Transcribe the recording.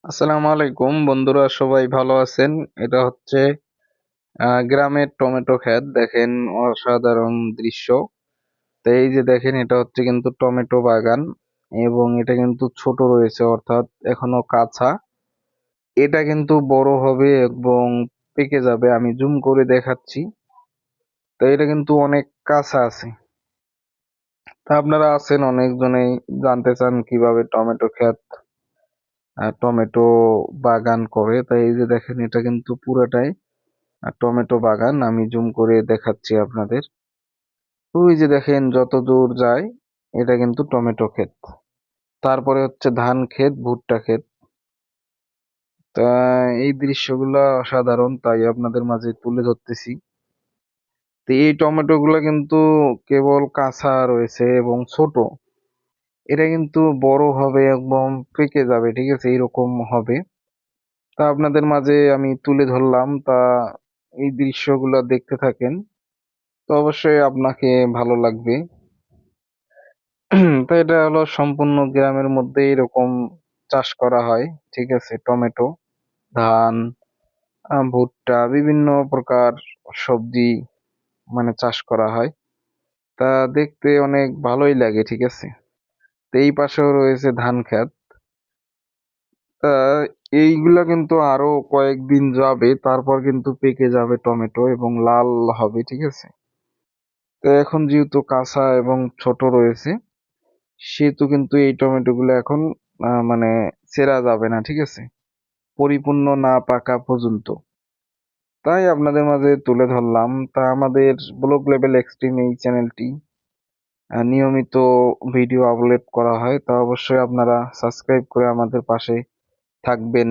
আসসালামু আলাইকুম বন্ধুরা, সবাই ভালো আছেন? এটা হচ্ছে গ্রামের টমেটো ক্ষেত। দেখেন, অসাধারণ দৃশ্য। তো এই যে দেখেন, এটা হচ্ছে কিন্তু টমেটো বাগান এবং এটা কিন্তু ছোট রয়েছে, অর্থাৎ এখনো কাঁচা। এটা কিন্তু বড় হবে এবং পেকে যাবে। আমি জুম করে দেখাচ্ছি। তো এটা কিন্তু অনেক কাঁচা আছে। তা আপনারা আছেন অনেকজনেই জানতে চান কিভাবে টমেটো ক্ষেত টমেটো বাগান করে। তাই এই যে দেখেন, এটা কিন্তু পুরোটাই টমেটো বাগান। আমি জুম করে দেখাচ্ছি আপনাদের। ওই যে দেখেন, যত দূর যায় এটা কিন্তু টমেটো ক্ষেত। তারপরে হচ্ছে ধান ক্ষেত, ভুট্টা ক্ষেত। তা এই দৃশ্যগুলা অসাধারণ, তাই আপনাদের মাঝে তুলে ধরতেছি। তো এই টমেটো গুলা কিন্তু কেবল কাঁচা রয়েছে এবং ছোট। এটা কিন্তু বড় হবে এবং পেকে যাবে, ঠিক আছে, এইরকম হবে। তা আপনাদের মাঝে আমি তুলে ধরলাম। তা এই দৃশ্যগুলা দেখতে থাকেন, তো অবশ্যই আপনাকে ভালো লাগবে। তো এটা হলো সম্পূর্ণ গ্রামের মধ্যে এরকম চাষ করা হয়, ঠিক আছে। টমেটো, ধান, ভুট্টা, বিভিন্ন প্রকার সবজি মানে চাষ করা হয়। তা দেখতে অনেক ভালোই লাগে, ঠিক আছে। তো এই পাশেও রয়েছে ধান ক্ষেত। তা এইগুলা কিন্তু আরো কয়েকদিন যাবে, তারপর কিন্তু পেকে যাবে টমেটো এবং লাল হবে, ঠিক আছে। তো এখন যেহেতু কাঁচা এবং ছোট রয়েছে, সেহেতু কিন্তু এই টমেটো গুলো এখন মানে ছেঁড়া যাবে না, ঠিক আছে, পরিপূর্ণ না পাকা পর্যন্ত। তাই আপনাদের মাঝে তুলে ধরলাম। তা আমাদের ব্লগ লেভেল এক্সট্রিম এই চ্যানেলটি নিয়মিত ভিডিও আপলোড করা হয়, তা অবশ্যই আপনারা সাবস্ক্রাইব করে আমাদের পাশে থাকবেন।